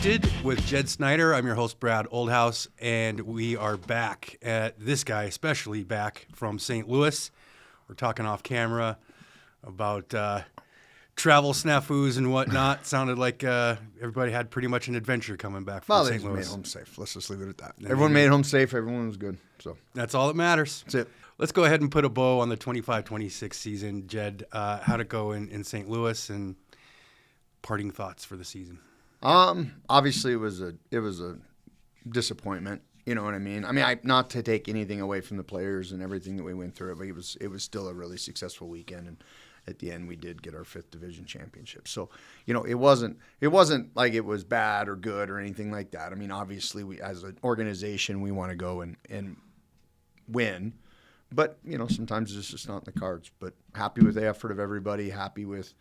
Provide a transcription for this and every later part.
Unscripted with Jed Snyder. I'm your host, Brad Oldhouse, and we are back. This guy especially back from St. Louis. We're talking off camera about travel snafus and whatnot. Sounded like everybody had pretty much an adventure coming back from St. Louis. Made home safe. Let's just leave it at that. Everyone made home safe. Everyone was good. So that's all that matters. That's it. Let's go ahead and put a bow on the 25-26 season. Jed, how'd it go in St. Louis, and parting thoughts for the season? Obviously it was a disappointment. You know what I mean? I mean, not to take anything away from the players and everything that we went through, but it was still a really successful weekend, and at the end we did get our 5th division championship. So, you know, it wasn't like it was bad or good or anything like that. I mean, obviously we, as an organization, we want to go and win, but you know, sometimes it's just not in the cards. But happy with the effort of everybody, happy with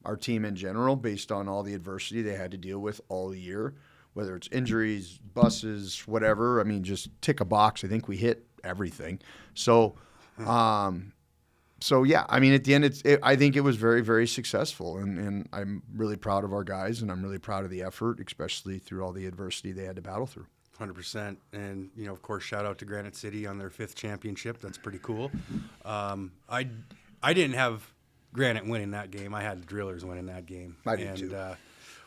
our team in general, based on all the adversity they had to deal with all year, whether it's injuries, buses, whatever. I mean, just tick a box. I think we hit everything. So, yeah, I mean, at the end, I think it was very, very successful, and I'm really proud of our guys, and I'm really proud of the effort, especially through all the adversity they had to battle through. 100%. And, you know, of course, shout out to Granite City on their 5th championship. That's pretty cool. I didn't have Granite winning that game. I had the Drillers winning that game. I did too.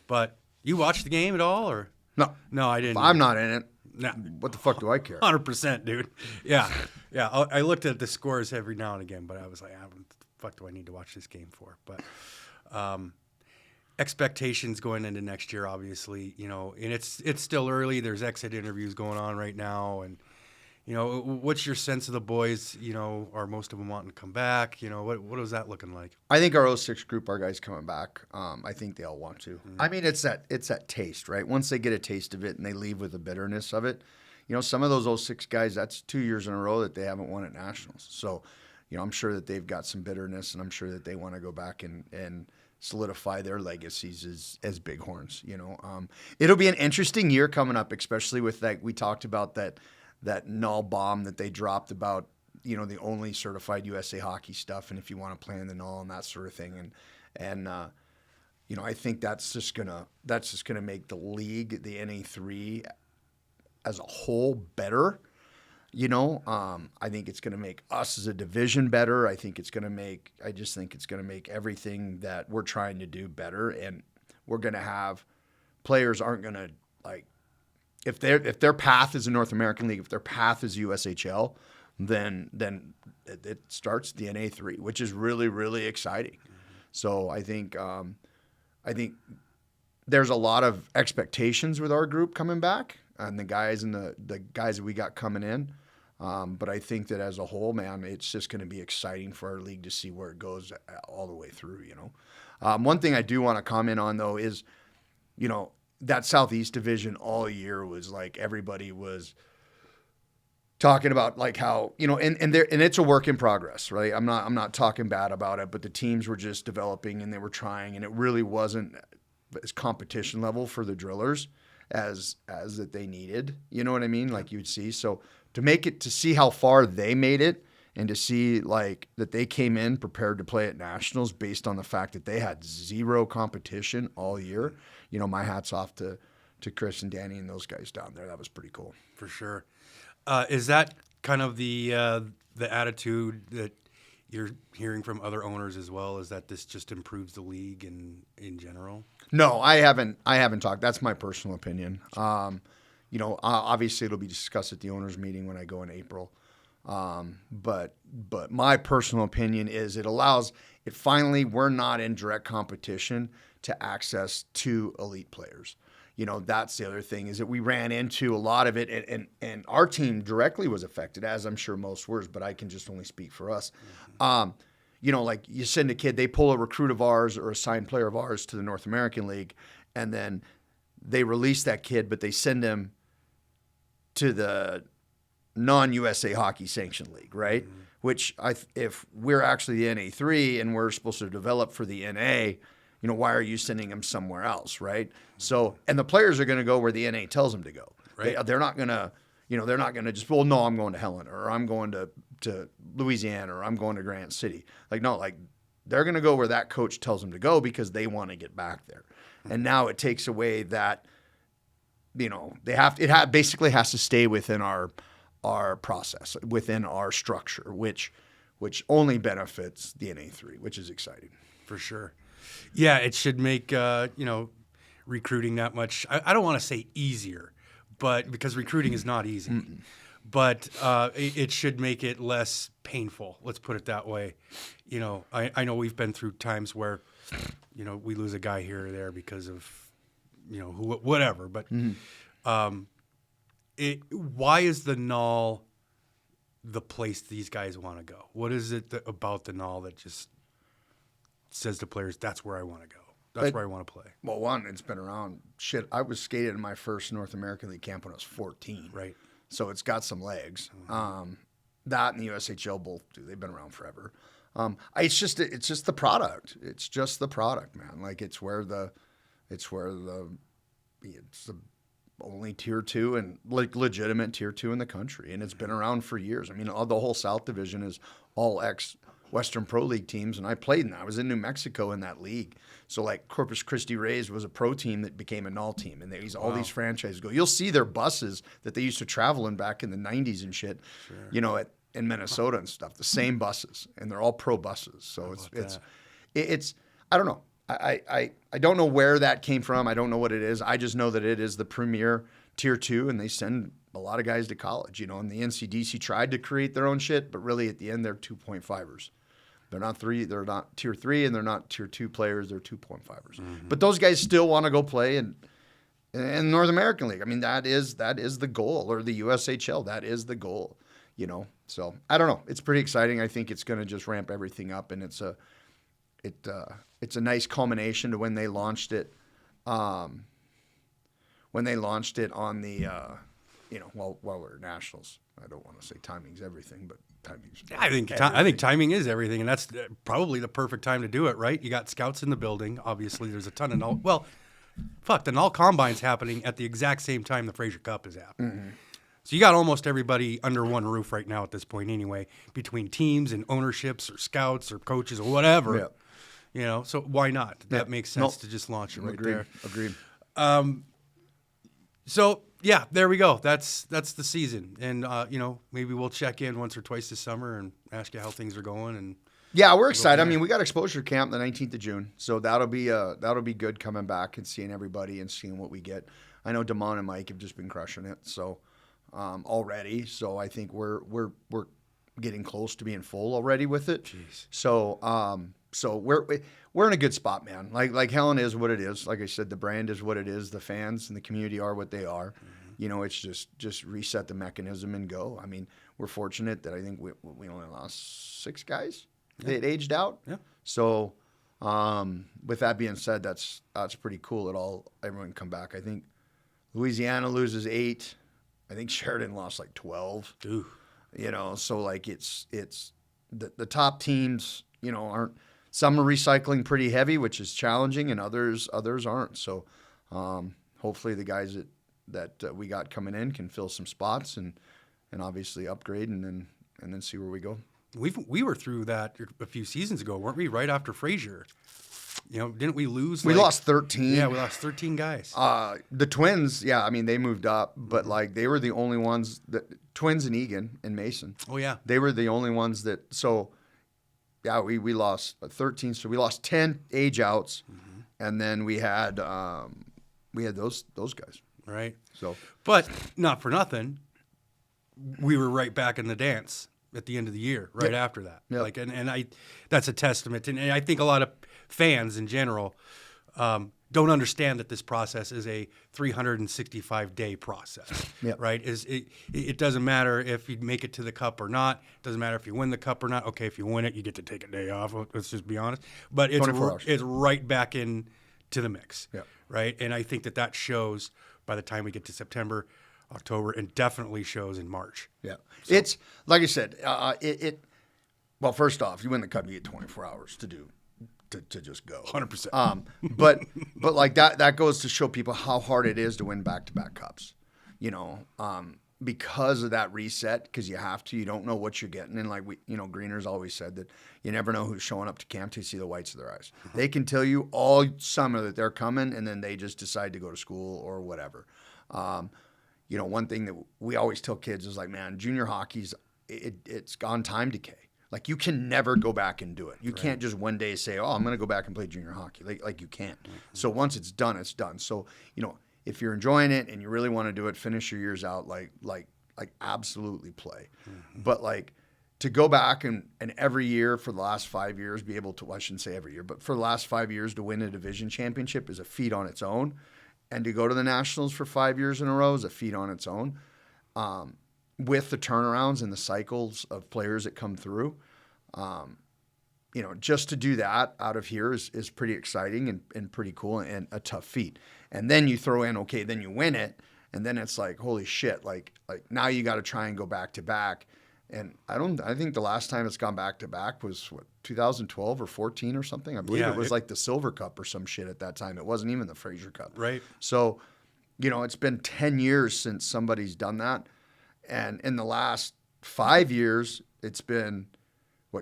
But you watched the game at all, or? No, I didn't. I'm not in it. Nah. What the fuck do I care? 100%, dude. Yeah. I looked at the scores every now and again, but I was like, what the fuck do I need to watch this game for? But expectations going into next year, obviously, you know, and it's still early. There's exit interviews going on right now, and you know, what's your sense of the boys? You know, are most of them wanting to come back? You know, what is that looking like? I think our 06 group, our guys coming back, I think they all want to. Mm-hmm. I mean, it's that taste, right? Once they get a taste of it and they leave with the bitterness of it, you know, some of those 06 guys, that's 2 years in a row that they haven't won at Nationals. So, you know, I'm sure that they've got some bitterness, and I'm sure that they want to go back and solidify their legacies as Bighorns. You know, it'll be an interesting year coming up, especially with that. We talked about that null bomb that they dropped about, you know, the only certified USA hockey stuff, and if you want to play in the null and that sort of thing, and you know, I think that's just gonna make the league, the NA3 as a whole, better. You know, I think it's going to make us as a division better. I just think it's going to make everything that we're trying to do better, and we're going to have players aren't going to, like, if their path is a North American League, if their path is USHL, then it starts the NA3, which is really, really exciting. Mm-hmm. So I think there's a lot of expectations with our group coming back, and the guys that we got coming in. But I think that as a whole, man, it's just going to be exciting for our league to see where it goes all the way through, you know. One thing I do want to comment on, though, is, you know, that Southeast division all year was like everybody was talking about, like, how, you know, and it's a work in progress, right? I'm not talking bad about it, but the teams were just developing and they were trying, and it really wasn't as competition level for the Drillers as that they needed. You know what I mean? Like you'd see. So to see how far they made it, and to see, like, that they came in prepared to play at Nationals based on the fact that they had zero competition all year. You know, my hat's off to Chris and Danny and those guys down there. That was pretty cool. For sure. Is that kind of the attitude that you're hearing from other owners as well? Is that this just improves the league in general? No, I haven't talked. That's my personal opinion. You know, obviously it'll be discussed at the owners meeting when I go in April. But my personal opinion is it finally, we're not in direct competition to access to elite players. You know, that's the other thing, is that we ran into a lot of it, and our team directly was affected, as I'm sure most were, but I can just only speak for us. Mm-hmm. You know, like, you send a kid, they pull a recruit of ours or a signed player of ours to the North American League, and then they release that kid, but they send him to the non-USA Hockey Sanctioned League, right? Mm-hmm. Which, if we're actually the NA3 and we're supposed to develop for the NA, you know, why are you sending them somewhere else, right? Mm-hmm. So, and the players are going to go where the NA tells them to go. Right. They're not going to, you know, they're not going to just, well, no, I'm going to Helena, or I'm going to Louisiana, or I'm going to Granite City. Like, no, like, they're going to go where that coach tells them to go because they want to get back there. and now it takes away that. Basically has to stay within our process, within our structure, which only benefits the NA3, which is exciting. For sure. Yeah, it should make recruiting that much. I don't want to say easier, but because recruiting is not easy. But it should make it less painful. Let's put it that way. I know we've been through times where, we lose a guy here or there because of, whatever. But why is the Null the place these guys want to go? What is it about the Null that just says to players, that's where I want to go? That's where I want to play. Well, one, it's been around. Shit, I was skated in my first North American League camp when I was 14. Right. So it's got some legs. That and the USHL both do. They've been around forever. It's just the product. It's just the product, man. Like it's the only tier 2 and like legitimate tier 2 in the country, and it's been around for years. I mean, the whole South Division is all ex-Western Pro League teams, and I played in that. I was in New Mexico in that league. So like Corpus Christi Rays was a pro team that became a Null team, and all these franchises go. You'll see their buses that they used to travel in back in the 90s and shit, in Minnesota and stuff. The same buses, and they're all pro buses. So it's I don't know. I don't know where that came from. I don't know what it is. I just know that it is the premier tier 2, and they send a lot of guys to college, and the NCDC tried to create their own shit, but really at the end they're 2.5ers. They're not tier 3, and they're not tier 2 players. They're 2.5ers. But those guys still want to go play in North American League. I mean, that is the goal, or the USHL. That is the goal, So I don't know. It's pretty exciting. I think it's going to just ramp everything up, and it's a nice culmination to when they launched it. When they launched it on the, while we're nationals. I don't want to say timing's everything, but timing's everything. I think timing is everything, and that's probably the perfect time to do it, right? You got scouts in the building. Obviously, there's a ton of Null. Well, the Null Combine's happening at the exact same time the Fraser Cup is happening. So you got almost everybody under one roof right now at this point anyway, between teams and ownerships or scouts or coaches or whatever. Yeah. So why not? That makes sense to just launch it there. Agreed. So yeah, there we go. That's the season, and maybe we'll check in once or twice this summer and ask you how things are going. And yeah, we're excited. I mean, we got exposure camp the 19th of June, so that'll be good coming back and seeing everybody and seeing what we get. I know Damon and Mike have just been crushing it, so already. So I think we're getting close to being full already with it. Jeez. So we're in a good spot, man. Like Helen is what it is. Like I said, the brand is what it is. The fans and the community are what they are. It's just reset the mechanism and go. I mean, we're fortunate that I think we only lost 6 guys that aged out. Yeah. So with that being said, that's pretty cool. Everyone come back. I think Louisiana loses 8. I think Sheridan lost like 12. Ooh. So like it's the top teams, aren't. Some are recycling pretty heavy, which is challenging, and others aren't. So hopefully the guys that we got coming in can fill some spots and obviously upgrade and then see where we go. We were through that a few seasons ago, weren't we? Right after Fraser, didn't we lose? We lost 13. Yeah, we lost 13 guys. The Twins, yeah, I mean they moved up, but like they were the only ones Twins and Egan and Mason. Oh yeah, they were the only ones that. So yeah, we lost 13. So we lost 10 age outs, and then we had those guys. Right. So, but not for nothing, we were right back in the dance at the end of the year, right after that. Yep. Like, and that's a testament. And I think a lot of fans in general don't understand that this process is a 365-day process, right? It doesn't matter if you make it to the Cup or not. It doesn't matter if you win the Cup or not. Okay, if you win it, you get to take a day off. Let's just be honest. But it's right back in to the mix, right? And I think that shows by the time we get to September, October, and definitely shows in March. Yeah, so. It's like I said. Well, first off, you win the Cup, you get 24 hours to do. To just go 100%. But like that goes to show people how hard it is to win back-to-back cups. because of that reset, because you have to, you don't know what you're getting. And like Greener's always said that you never know who's showing up to camp till you see the whites of their eyes. They can tell you all summer that they're coming, and then they just decide to go to school or whatever. One thing that we always tell kids is like, man, junior hockey's, it's gone time decay. Like you can never go back and do it. You can't just one day say, oh, I'm going to go back and play junior hockey. Like you can't. So once it's done, it's done. So, if you're enjoying it and you really want to do it, finish your years out, like absolutely play. But like to go back and every year for the last 5 years be able to, well, I shouldn't say every year, but for the last 5 years to win a division championship is a feat on its own. And to go to the Nationals for 5 years in a row is a feat on its own. With the turnarounds and the cycles of players that come through, just to do that out of here is pretty exciting and pretty cool and a tough feat. And then you throw in, okay, then you win it, and then it's like, holy shit, like now you got to try and go back to back. And I think the last time it's gone back to back was 2012 or 14 or something. I believe it was like the Silver Cup or some shit at that time. It wasn't even the Fraser Cup. Right. So, it's been 10 years since somebody's done that. And in the last 5 years, it's been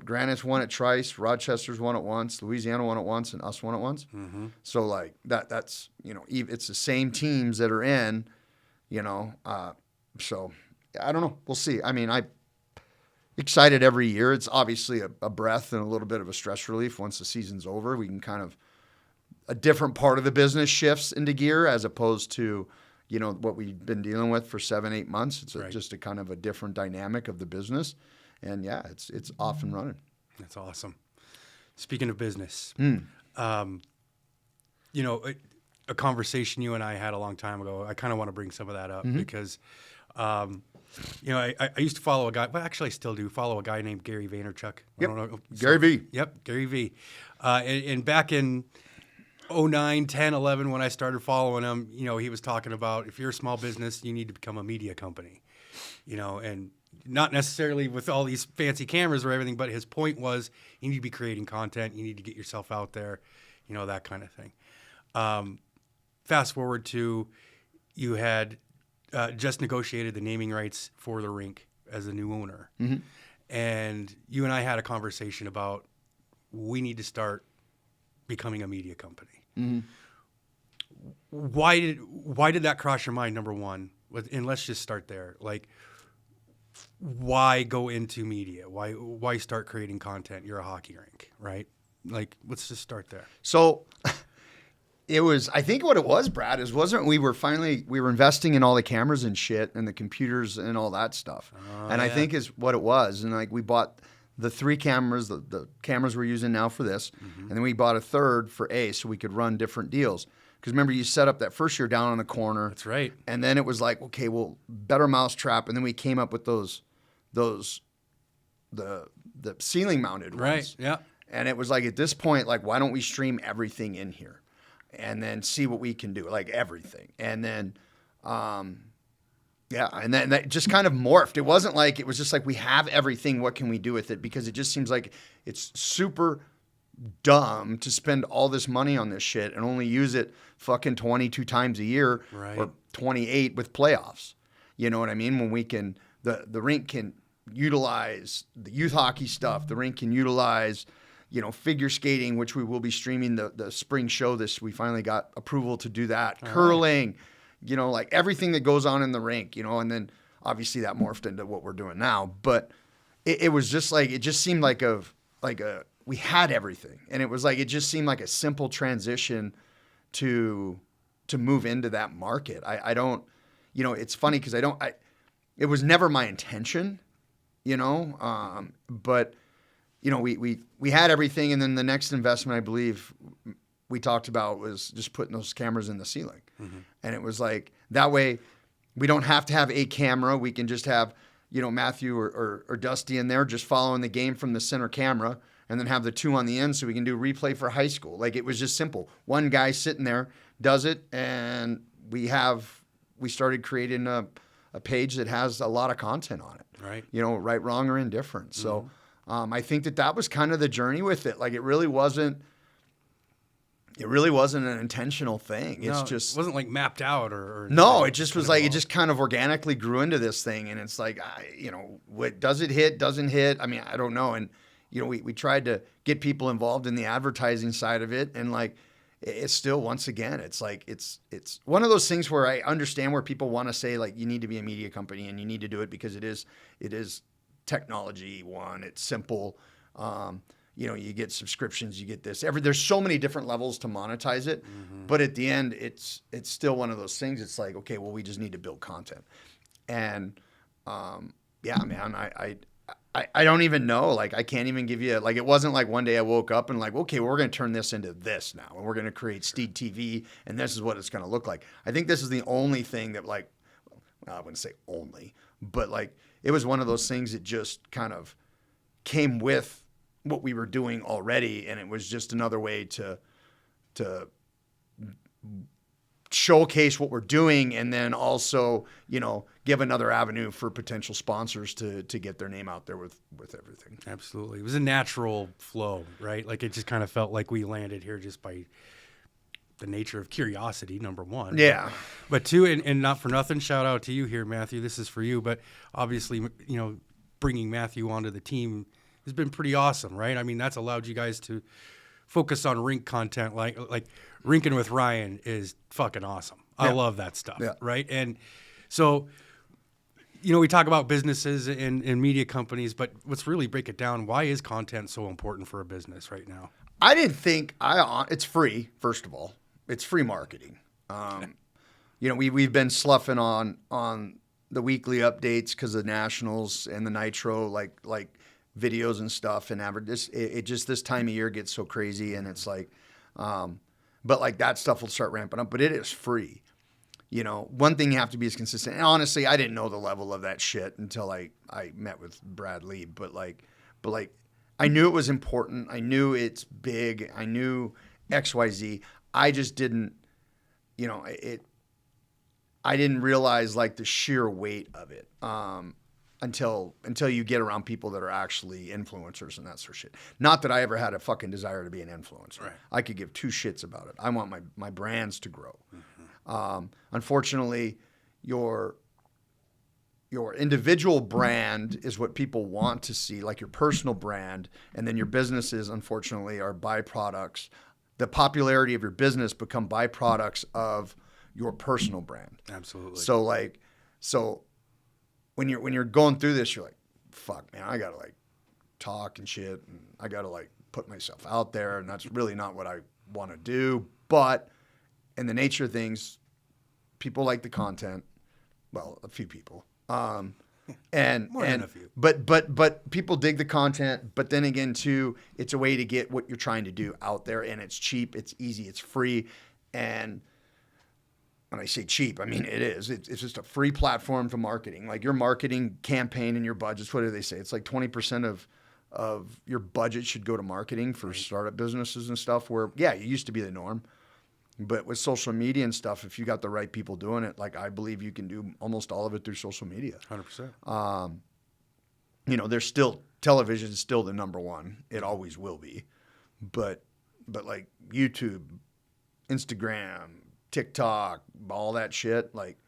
Granite's won it twice, Rochester's won it once, Louisiana won it once, and us won it once. Mm-hmm. So like that's it's the same teams that are in, so I don't know. We'll see. I mean, I'm excited every year. It's obviously a breath and a little bit of a stress relief once the season's over. We can kind of a different part of the business shifts into gear as opposed to what we've been dealing with for 7-8 months. It's just a kind of a different dynamic of the business. And yeah, it's off and running. That's awesome. Speaking of business, a conversation you and I had a long time ago, I kind of want to bring some of that up because, I used to follow a guy, but actually I still do follow a guy named Gary Vaynerchuk. Yep. I don't know. Gary V. Yep, Gary V. And back in 09, 10, 11, when I started following him, he was talking about if you're a small business, you need to become a media company, and not necessarily with all these fancy cameras or everything, but his point was you need to be creating content. You need to get yourself out there, that kind of thing. Fast forward to you had just negotiated the naming rights for the rink as a new owner. Mm-hmm. And you and I had a conversation about we need to start becoming a media company. Mm-hmm. Why did that cross your mind, number one? And let's just start there. Like, why go into media? Why start creating content? You're a hockey rink, right? Like, let's just start there. So it was, I think what it was, Brad, we were investing in all the cameras and shit and the computers and all that stuff. I think is what it was. And like we bought the 3 cameras, the cameras we're using now for this, and then we bought a third for A so we could run different deals. Because remember, you set up that first year down on the corner. That's right. And then it was like, okay, well, better mousetrap. And then we came up with the ceiling mounted ones. Right, yeah. And it was like, at this point, like, why don't we stream everything in here and then see what we can do, like everything. And then, and then that just kind of morphed. It wasn't like, it was just like, we have everything. What can we do with it? Because it just seems like it's super dumb to spend all this money on this shit and only use it fucking 22 times a year, right, or 28 with playoffs. You know what I mean? When we can, the rink can utilize the youth hockey stuff. The rink can utilize, figure skating, which we will be streaming the spring show we finally got approval to do that. All curling, right, like everything that goes on in the rink, and then obviously that morphed into what we're doing now. But it was just like, it just seemed like we had everything. And it was like, it just seemed like a simple transition to move into that market. I don't, it's funny because it was never my intention, but we had everything. And then the next investment, I believe we talked about was just putting those cameras in the ceiling. Mm-hmm. And it was like, that way we don't have to have a camera. We can just have, Matthew or Dusty in there just following the game from the center camera, and then have the 2 on the end so we can do replay for high school. Like, it was just simple. One guy sitting there does it, and we started creating a page that has a lot of content on it. Right. Right, wrong, or indifferent. Mm-hmm. So I think that was kind of the journey with it. Like, it really wasn't It really wasn't an intentional thing. It's No, just it wasn't like mapped out or no. It just was like it just kind of organically grew into this thing, and it's like what does it hit? Doesn't hit? I mean, I don't know. And we tried to get people involved in the advertising side of it, and like it's still once again, it's like it's one of those things where I understand where people want to say like you need to be a media company and you need to do it because it is technology. One, it's simple. You get subscriptions, you get this. There's so many different levels to monetize it, but at the end, it's still one of those things. It's like, okay, well, we just need to build content, and yeah, man, I don't even know. Like, I can't even give you like it wasn't like one day I woke up and like, okay, well, we're going to turn this into this now, and we're going to create SteedTV, and this is what it's going to look like. I think this is the only thing that like, well, I wouldn't say only, but like it was one of those things that just kind of came with what we were doing already, and it was just another way to showcase what we're doing, and then also give another avenue for potential sponsors to get their name out there with everything. Absolutely. It was a natural flow, right? Like it just kind of felt like we landed here just by the nature of curiosity, number one. Yeah. But two, and not for nothing, shout out to you here, Matthew. This is for you, but obviously, bringing Matthew onto the team has been pretty awesome, right? I mean, that's allowed you guys to focus on rink content, like Rinking with Ryan is fucking awesome. I love that stuff, right? And so, we talk about businesses and media companies, but let's really break it down. Why is content so important for a business right now? I didn't think it's free. First of all, it's free marketing. We've been sloughing on the weekly updates because of Nationals and the Nitro, like videos and stuff, and it just this time of year gets so crazy, and it's like, but like that stuff will start ramping up. But it is free. One thing you have to be is consistent. And honestly, I didn't know the level of that shit until I met with Brad Lee. But I knew it was important. I knew it's big. I knew XYZ. I just didn't, I didn't realize like the sheer weight of it until you get around people that are actually influencers and that sort of shit. Not that I ever had a fucking desire to be an influencer. Right. I could give two shits about it. I want my brands to grow. Unfortunately, your individual brand is what people want to see, like your personal brand, and then your businesses, unfortunately, are byproducts. The popularity of your business become byproducts of your personal brand. Absolutely. So when you're going through this, you're like, fuck, man, I gotta like talk and shit, and I gotta like put myself out there, and that's really not what I want to do. But in the nature of things, people like the content. Well, a few people. And more than a few. But people dig the content. But then again, too, it's a way to get what you're trying to do out there, and it's cheap, it's easy, it's free. And when I say cheap, I mean it is. It's just a free platform for marketing. Like your marketing campaign and your budgets. What do they say? It's like 20% of your budget should go to marketing for startup businesses and stuff. Where it used to be the norm. But with social media and stuff, if you got the right people doing it, like I believe you can do almost all of it through social media. 100%. There's still television is still the number one. It always will be. But like YouTube, Instagram, TikTok, all that shit, like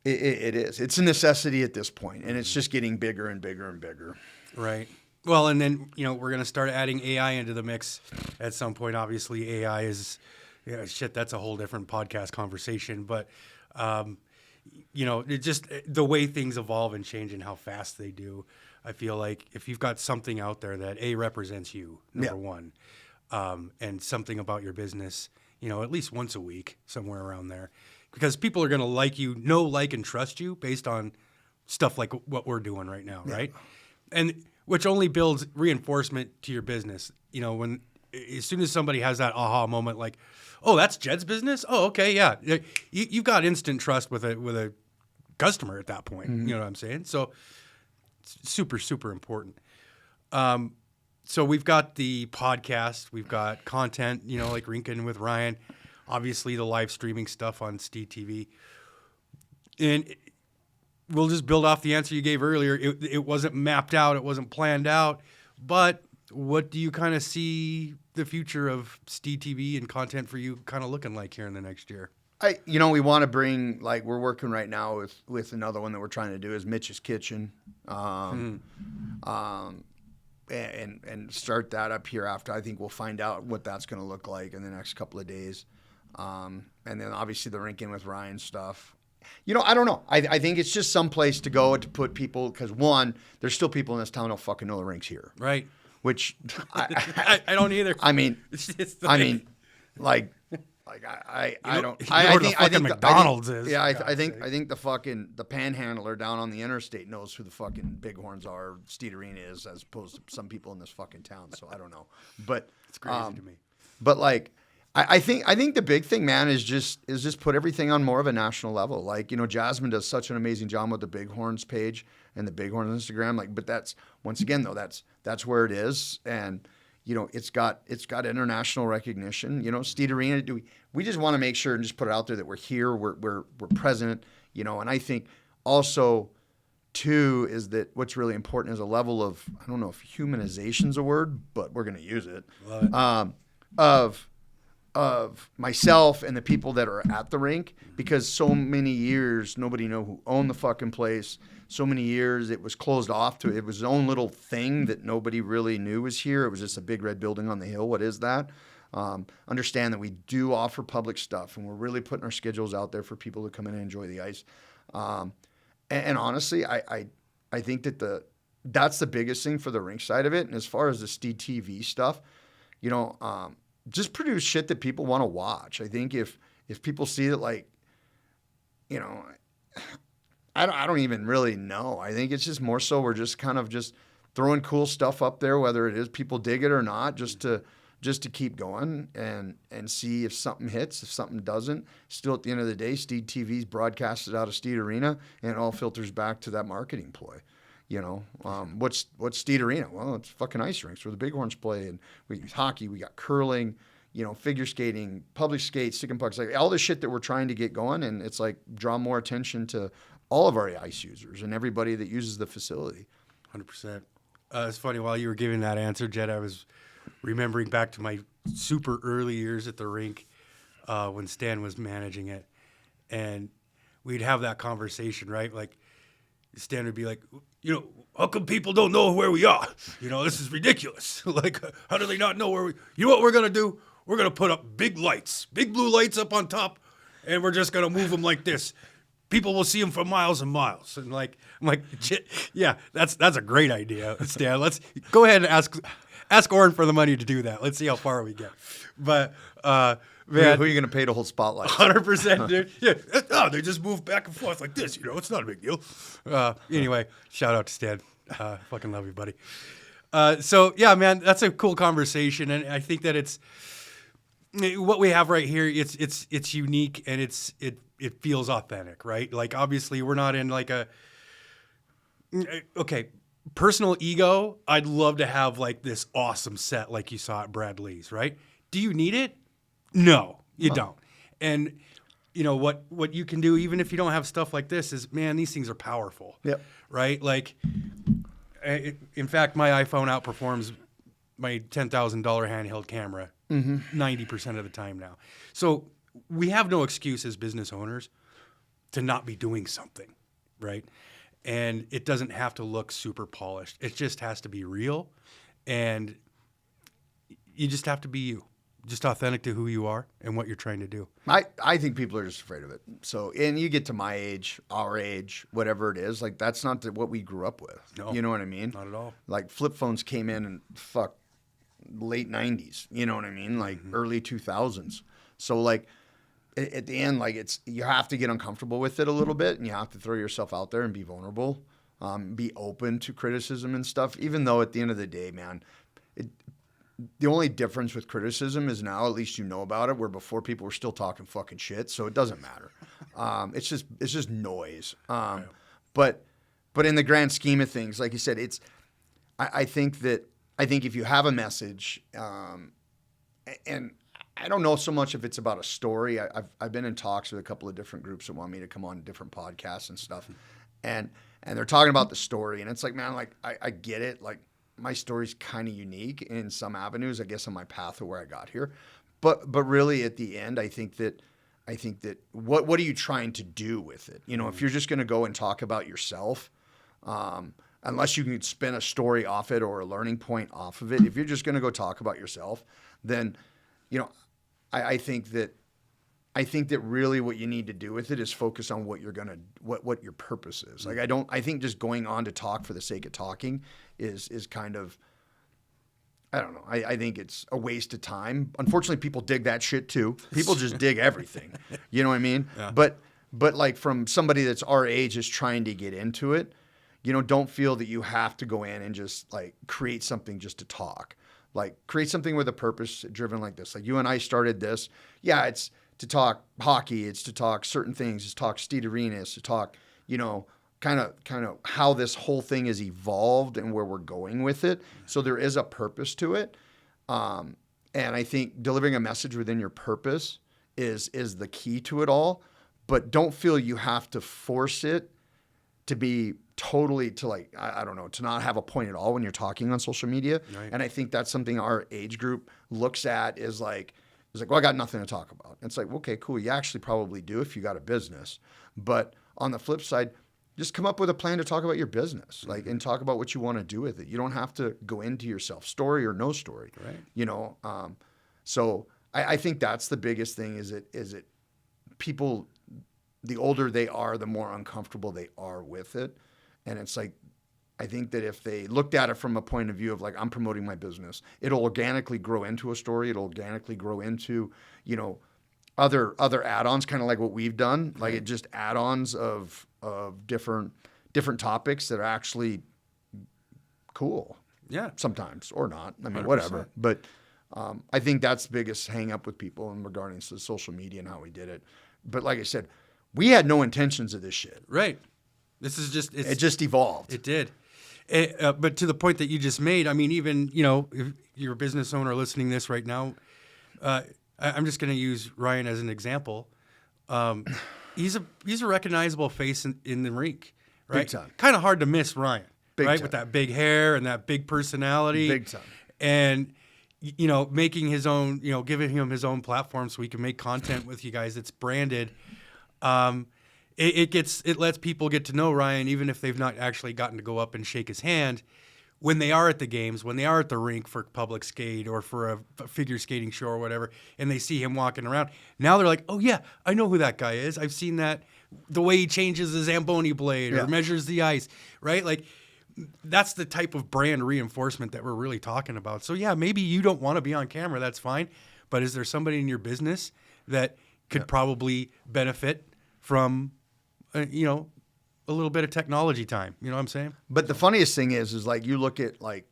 it is. It's a necessity at this point, and it's just getting bigger and bigger and bigger. Right. Well, and then we're going to start adding AI into the mix at some point. Obviously, AI is. Yeah, shit, that's a whole different podcast conversation. But, it just the way things evolve and change and how fast they do, I feel like if you've got something out there that represents you, number one, and something about your business, at least once a week, somewhere around there, because people are going to like you, like, and trust you based on stuff like what we're doing right now, right? And which only builds reinforcement to your business. When as soon as somebody has that aha moment, like, oh, that's Jed's business? Oh, okay, yeah. You've got instant trust with a customer at that point. Mm-hmm. You know what I'm saying? So it's super, super important. So we've got the podcast. We've got content, like Rinkin with Ryan. Obviously, the live streaming stuff on SteedTV. And we'll just build off the answer you gave earlier. It wasn't mapped out. It wasn't planned out. But what do you kind of see the future of SteedTV and content for you kind of looking like here in the next year? We want to bring, like, we're working right now with another one that we're trying to do is Mitch's Kitchen, and start that up here after. I think we'll find out what that's going to look like in the next couple of days, and then obviously the rinking with Ryan stuff. I don't know. I think it's just some place to go to put people, because one, there's still people in this town who don't fucking know the rink's here, Right. which I don't either. I mean, I don't. I think McDonald's is. Yeah, I think the panhandler down on the interstate knows who the fucking Bighorns are, SteedTV is, as opposed to some people in this fucking town. So I don't know, but It's crazy to me. But like, I think the big thing, man, is just put everything on more of a national level. Like, Jasmine does such an amazing job with the Bighorns page and the Bighorns Instagram. Like, but that's, once again though, that's where it is, and it's got international recognition. SteedTV, we just want to make sure and just put it out there that we're here, we're present. And I think also too is that what's really important is a level of, I don't know if humanization's a word, but we're going to use it. Love it. Of myself and the people that are at the rink, because so many years nobody knew who owned the fucking place. So many years it was closed off to, it was its own little thing that nobody really knew was here. It was just a big red building on the hill. What is that? Understand that we do offer public stuff, and we're really putting our schedules out there for people to come in and enjoy the ice. And honestly, I think that that's the biggest thing for the rink side of it. And as far as the SteedTV stuff, just produce shit that people want to watch. I think if people see that, like, I don't even really know. I think it's just more so we're just kind of just throwing cool stuff up there, whether it is people dig it or not, just to keep going and see if something hits, if something doesn't. Still, at the end of the day, SteedTV's broadcasted out of Steed Arena, and it all filters back to that marketing ploy. What's Steed Arena? Well, it's fucking ice rinks where the Bighorns play, and we got hockey, we got curling, figure skating, public skates, stick and pucks, like all the shit that we're trying to get going. And it's like draw more attention to all of our ice users and everybody that uses the facility. 100%. It's funny, while you were giving that answer, Jed, I was remembering back to my super early years at the rink when Stan was managing it, and we'd have that conversation, right? Like, Stan would be like, how come people don't know where we are? This is ridiculous. Like, how do they not know where we? What we're gonna do? We're gonna put up big lights, big blue lights up on top, and we're just gonna move them like this. People will see them for miles and miles. And I'm like, yeah, that's a great idea, Stan. Let's go ahead and ask Oren for the money to do that. Let's see how far we get. But man, who are you going to pay to hold spotlights? 100%, dude. Yeah, they just move back and forth like this. It's not a big deal. Anyway, shout out to Stan. Fucking love you, buddy. So yeah, man, that's a cool conversation, and I think that it's what we have right here. It's unique, and it feels authentic, right? Like, obviously, we're not in like personal ego. I'd love to have like this awesome set like you saw at Bradley's, right? Do you need it? No, you don't. And what you can do, even if you don't have stuff like this, is, man, these things are powerful. Yep. Right? Like, in fact, my iPhone outperforms my $10,000 handheld camera 90% of the time now. So we have no excuse as business owners to not be doing something, right? And it doesn't have to look super polished. It just has to be real, and you just have to be you. Just authentic to who you are and what you're trying to do. I think people are just afraid of it. So, and you get to my age, our age, whatever it is, like, that's not what we grew up with. No, you know what I mean? Not at all. Like, flip phones came in late 90s, you know what I mean? Like early 2000s. So like at the end, like, you have to get uncomfortable with it a little bit, and you have to throw yourself out there and be vulnerable, be open to criticism and stuff, even though at the end of the day, man, the only difference with criticism is now at least you know about it, where before people were still talking fucking shit, so it doesn't matter. It's just noise. But in the grand scheme of things, like you said, I think if you have a message, and I don't know so much if it's about a story. I've been in talks with a couple of different groups that want me to come on different podcasts and stuff, and they're talking about the story, and it's like, man, like, I get it, like, my story's kind of unique in some avenues, I guess, on my path of where I got here. But really, at the end, I think that what are you trying to do with it? You know, if you're just going to go and talk about yourself, unless you can spin a story off it or a learning point off of it, if you're just going to go talk about yourself, then, you know, I think that really what you need to do with it is focus on what what your purpose is. Like, I think just going on to talk for the sake of talking is kind of, I don't know. I think it's a waste of time. Unfortunately, people dig that shit too. People just dig everything. You know what I mean? Yeah. But like, from somebody that's our age is trying to get into it, you know, don't feel that you have to go in and just like create something just to talk. Like, create something with a purpose driven like this. Like, you and I started this. Yeah, it's to talk hockey. It's to talk certain things. It's to talk Steed Arena. It's to talk, you know, kind of how this whole thing has evolved and where we're going with it. So there is a purpose to it. And I think delivering a message within your purpose is the key to it all. But don't feel you have to force it to be totally, to like, I don't know, to not have a point at all when you're talking on social media. Right. And I think that's something our age group looks at is like, well, I got nothing to talk about. And it's like, okay, cool. You actually probably do if you got a business. But on the flip side, just come up with a plan to talk about your business, like, and talk about what you want to do with it. You don't have to go into your self story or no story, right? You know? So I think that's the biggest thing is it people, the older they are, the more uncomfortable they are with it. And it's like, I think that if they looked at it from a point of view of like, I'm promoting my business, it'll organically grow into a story. It'll organically grow into, you know, other add-ons, kind of like what we've done. Like, it just add-ons of different topics that are actually cool. Yeah. Sometimes, or not. I mean, 100%. Whatever. But I think that's the biggest hang up with people in regarding to social media and how we did it. But like I said, we had no intentions of this shit. Right. This is just, it just evolved. It did. But to the point that you just made, I mean, even, you know, if you're a business owner listening to this right now, I'm just going to use Ryan as an example. He's a recognizable face in the rink, right? Big time. Kind of hard to miss Ryan, big right? Time. With that big hair and that big personality. Big time. And, you know, making his own, you know, giving him his own platform so he can make content with you guys that's branded. It lets people get to know Ryan, even if they've not actually gotten to go up and shake his hand, when they are at the games, when they are at the rink for public skate or for a figure skating show or whatever, and they see him walking around. Now they're like, oh yeah, I know who that guy is. I've seen that, the way he changes the Zamboni blade or measures the ice, right? Like, that's the type of brand reinforcement that we're really talking about. So yeah, maybe you don't want to be on camera, that's fine. But is there somebody in your business that could probably benefit from, you know, a little bit of technology time? You know what I'm saying? But the funniest thing is like, you look at, like,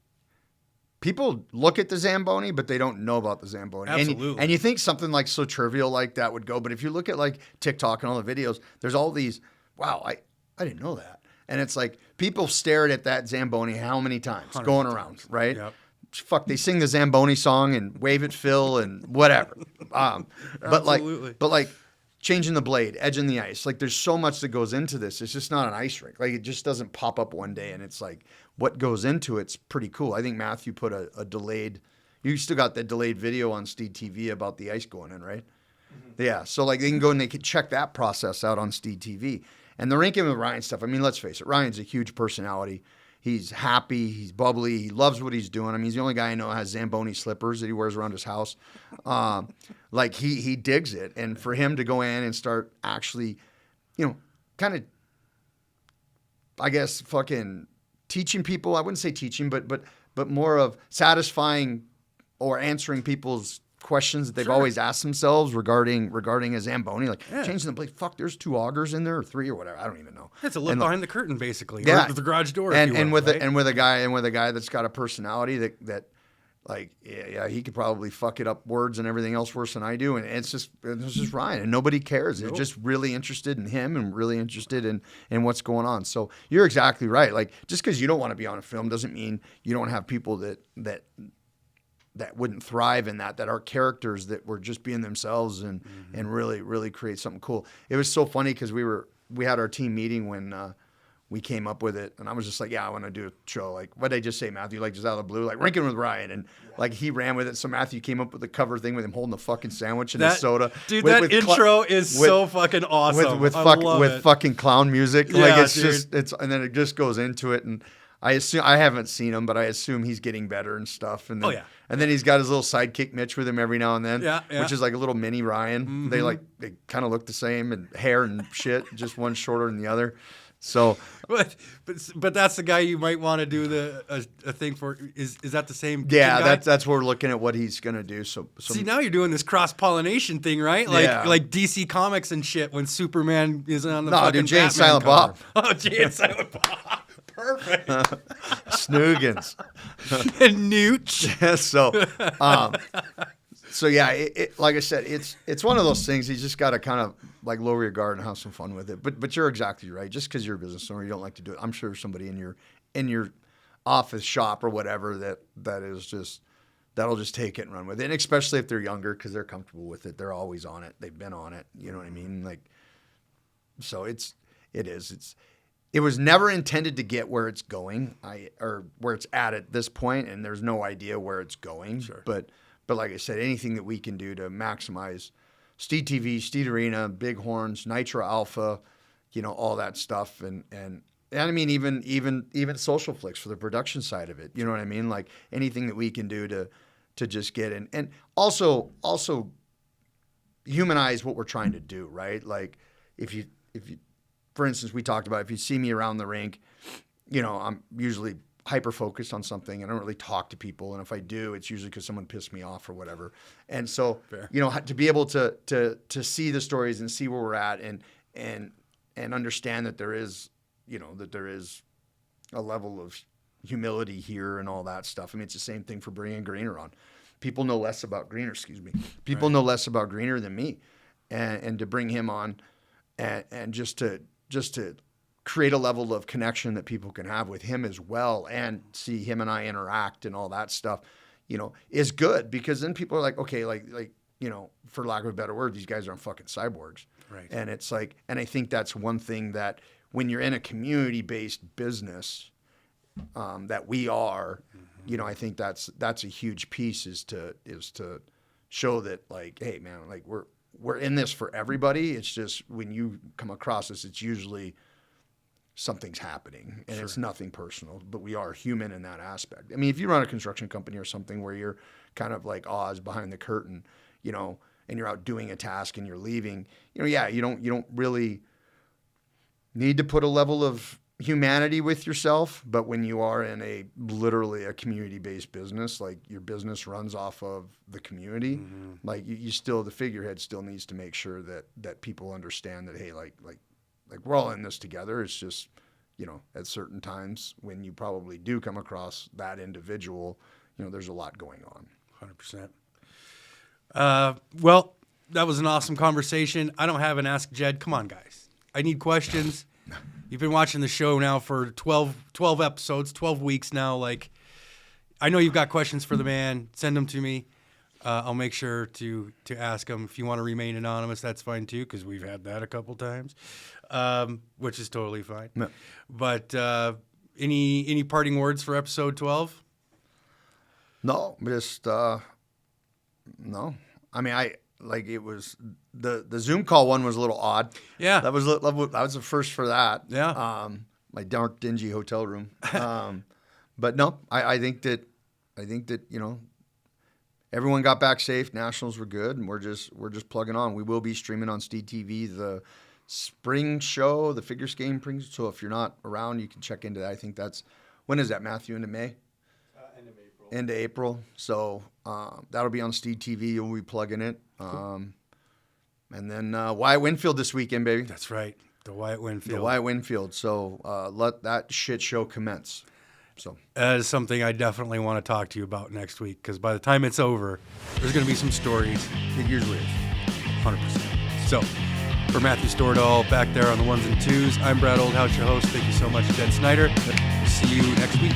people look at the Zamboni, but they don't know about the Zamboni. Absolutely. And you think something like so trivial like that would go, but if you look at like TikTok and all the videos, there's all these, wow, I didn't know that. And it's like, people stared at that Zamboni how many times going around, times. Right? Yep. Fuck, they sing the Zamboni song and wave it, Phil, and whatever. But like changing the blade, edging the ice. Like, there's so much that goes into this. It's just not an ice rink. Like, it just doesn't pop up one day. And it's like, what goes into it's pretty cool. I think Matthew put a delayed, you still got that delayed video on SteedTV about the ice going in, right? Mm-hmm. Yeah. So like, they can go and they can check that process out on SteedTV. And the rinking with Ryan stuff, I mean, let's face it, Ryan's a huge personality. He's happy. He's bubbly. He loves what he's doing. I mean, he's the only guy I know who has Zamboni slippers that he wears around his house. Like, he digs it. And for him to go in and start actually, you know, kind of, I guess, fucking teaching people, I wouldn't say teaching, but more of satisfying or answering people's questions that they've always asked themselves regarding a Zamboni, like changing the blade. Fuck, there's 2 augers in there or 3 or whatever. I don't even know. It's a look behind the curtain, basically. Yeah, or the garage door. And with a guy that's got a personality that like, yeah, he could probably fuck it up words and everything else worse than I do. And it's just Ryan, and nobody cares. They're just really interested in him and really interested in what's going on. So you're exactly right. Like, just because you don't want to be on a film doesn't mean you don't have people that wouldn't thrive in that are characters that were just being themselves and really, really create something cool. It was so funny because we had our team meeting when we came up with it, and I was just like, yeah, I want to do a show. Like, what did I just say, Matthew? Like, just out of the blue, like, Rankin with Ryan. And, like, he ran with it. So Matthew came up with the cover thing with him holding a fucking sandwich and a soda. Dude, that intro is so fucking awesome. With fucking clown music. Yeah, like, it's dude. just, and then it just goes into it. And I haven't seen him, but I assume he's getting better and stuff. And then, and then he's got his little sidekick Mitch with him every now and then, which is like a little mini Ryan. Mm-hmm. They kind of look the same and hair and shit, just one shorter than the other. So, but that's the guy you might want to do a thing for. Is that the same? Yeah, guy? that's what we're looking at what he's gonna do. So see, now you're doing this cross pollination thing, right? Like DC Comics and shit. When Superman is on the fucking Jay and Batman Silent cover. Bob. Oh, Jay and Silent Bob. Perfect. Snoogans. And Nooch. So yeah, like I said, it's one of those things. You just got to kind of like lower your guard and have some fun with it. But you're exactly right. Just because you're a business owner, you don't like to do it. I'm sure there's somebody in your office shop or whatever that'll just take it and run with it. And especially if they're younger, because they're comfortable with it. They're always on it. They've been on it. You know what I mean? Like, so it was never intended to get where it's going, or where it's at this point, and there's no idea where it's going. Sure. But like I said, anything that we can do to maximize SteedTV, Steed Arena, Bighorns, Nitro Alpha, all that stuff, and I mean even social flicks for the production side of it. You know what I mean? Like anything that we can do to just get in, and also humanize what we're trying to do, right? Like if you for instance, we talked about if you see me around the rink, I'm usually hyper focused on something. I don't really talk to people, and if I do, it's usually because someone pissed me off or whatever. And so, Fair. To be able to see the stories and see where we're at, and understand that there is a level of humility here and all that stuff. I mean, it's the same thing for bringing Greener on. People know less about Greener. People know less about Greener than me, and to bring him on, and just to create a level of connection that people can have with him as well, and see him and I interact and all that stuff, is good, because then people are like, okay, like for lack of a better word, these guys aren't fucking cyborgs. Right. And it's like, and I think that's one thing that when you're in a community-based business, that we are, I think that's a huge piece is to show that, like, hey man, like we're in this for everybody. It's just when you come across us, it's usually something's happening, and it's nothing personal, but we are human in that aspect. I mean, if you run a construction company or something where you're kind of like Oz behind the curtain, and you're out doing a task and you're leaving, you don't really need to put a level of humanity with yourself. But when you are in literally a community-based business, like your business runs off of the community, like you still, the figurehead still needs to make sure that people understand that, hey, like we're all in this together. It's just, at certain times when you probably do come across that individual, there's a lot going on. 100%. Well, that was an awesome conversation. I don't have an Ask Jed. Come on, guys. I need questions. You've been watching the show now for 12 episodes, 12 weeks now. Like, I know you've got questions for the man. Send them to me. I'll make sure to ask them. If you want to remain anonymous, that's fine too, because we've had that a couple times, which is totally fine. No. But any parting words for episode 12? No, just no. I mean, it was the Zoom call one was a little odd. Yeah, that was the first for that. Yeah, my dark, dingy hotel room. But no, I think that everyone got back safe. Nationals were good, and we're just plugging on. We will be streaming on SteedTV the spring show, the figure skating spring. So if you're not around, you can check into that. I think when is that, Matthew? Into May? End of April. Into April. So that'll be on SteedTV. You'll be plugging it. And then Wyatt Winfield this weekend, baby. That's right. The Wyatt Winfield. The Wyatt Winfield. So let that shit show commence. So that is something I definitely want to talk to you about next week, because by the time it's over, there's going to be some stories. It usually is. 100%. So for Matthew Stordahl back there on the ones and twos, I'm Brad Oldhouse, your host. Thank you so much, Jed Snyder. See you next week.